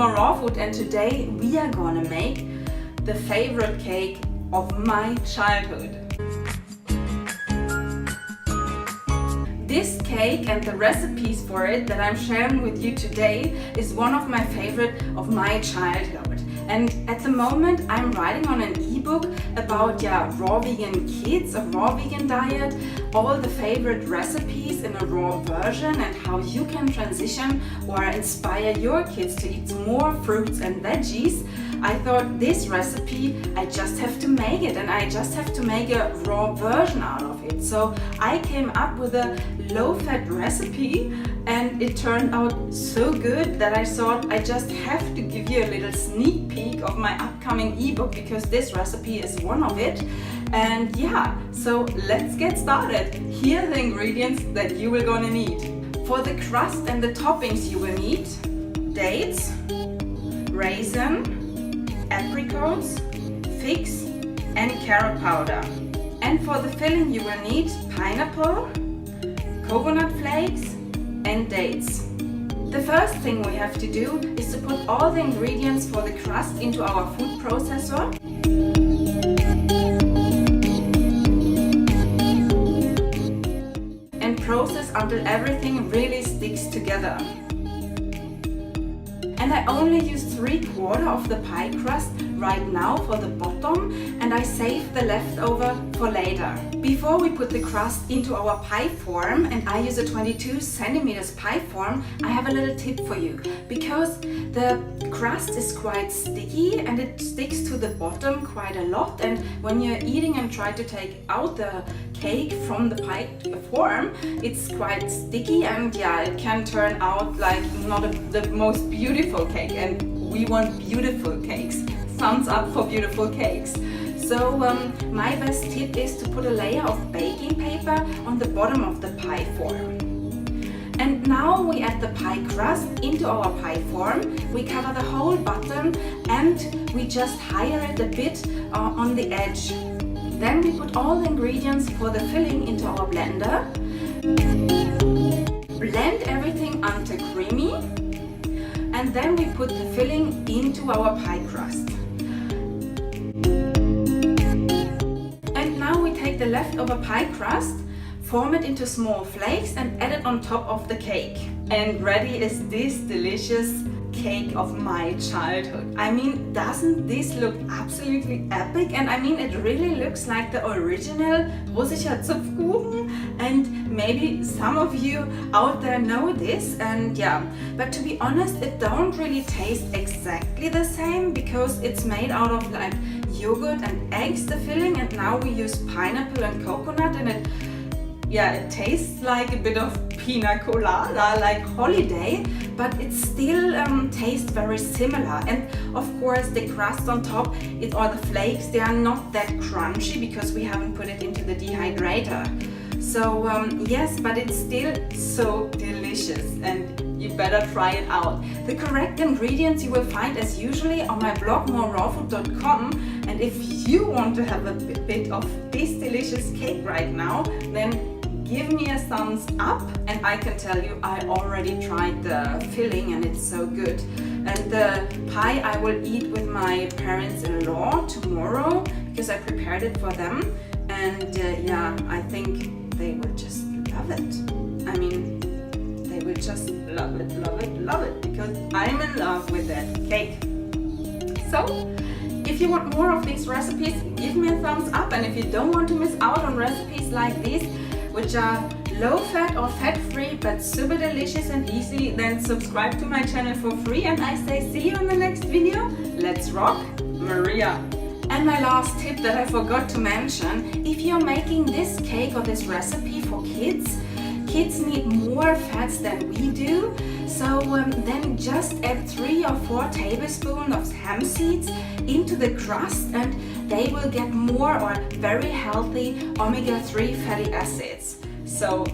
more raw food, and today we are gonna make the favorite cake of my childhood. This cake and the recipes for it that I'm sharing with you today is one of my favorite of my childhood. And at the moment I'm writing on an ebook about raw vegan kids, a raw vegan diet, all the favorite recipes in a raw version and how you can transition or inspire your kids to eat more fruits and veggies. I thought this recipe, I just have to make it, and I just have to make a raw version out of it. So I came up with a low-fat recipe, and it turned out so good that I thought I just have to give you a little sneak peek of my upcoming ebook, because this recipe is one of it. And so let's get started. Here are the ingredients that you will gonna need. For the crust and the toppings you will need dates, raisin, apricots, figs and carrot powder. And for the filling you will need pineapple, coconut flakes and dates. The first thing we have to do is to put all the ingredients for the crust into our food processor. And process until everything really sticks together. And I only use 3/4 of the pie crust right now for the bottom, and I save the leftover for later. Before we put the crust into our pie form, and I use a 22 centimeters pie form, I have a little tip for you. Because the crust is quite sticky and it sticks to the bottom quite a lot, and when you're eating and try to take out the cake from the pie form, it's quite sticky, and it can turn out like not the most beautiful cake, and we want beautiful cakes. Thumbs up for beautiful cakes. So my best tip is to put a layer of baking paper on the bottom of the pie form. And now we add the pie crust into our pie form. We cover the whole bottom and we just higher it a bit on the edge. Then we put all the ingredients for the filling into our blender. Blend everything until creamy. And then we put the filling into our pie crust. And now we take the leftover pie crust, form it into small flakes and add it on top of the cake. And ready is this delicious cake of my childhood. I mean, doesn't this look absolutely epic? And I mean, it really looks like the original russischer Zupfkuchen, and maybe some of you out there know this. And but to be honest, it don't really taste exactly the same, because it's made out of like yogurt and eggs, the filling, and now we use pineapple and coconut, and it tastes like a bit of pina colada, like holiday, but it still tastes very similar. And of course the crust on top, or the flakes, they are not that crunchy because we haven't put it into the dehydrator. So yes, but it's still so delicious, and you better try it out. The correct ingredients you will find as usually on my blog morerawfood.com, and if you want to have a bit of this delicious cake right now, then give me a thumbs up, and I can tell you I already tried the filling and it's so good. And the pie I will eat with my parents-in-law tomorrow, because I prepared it for them, and I think they will just love it. I mean, they will just love it, love it, love it, because I'm in love with that cake. So if you want more of these recipes, give me a thumbs up, and if you don't want to miss out on recipes like these, which are low fat or fat free but super delicious and easy, then subscribe to my channel for free, and I say see you in the next video. Let's rock, Maria! And my last tip that I forgot to mention, if you're making this cake or this recipe for kids need more fats than we do, so then just add 3 or 4 tablespoons of hemp seeds into the crust, and they will get more or very healthy omega-3 fatty acids. So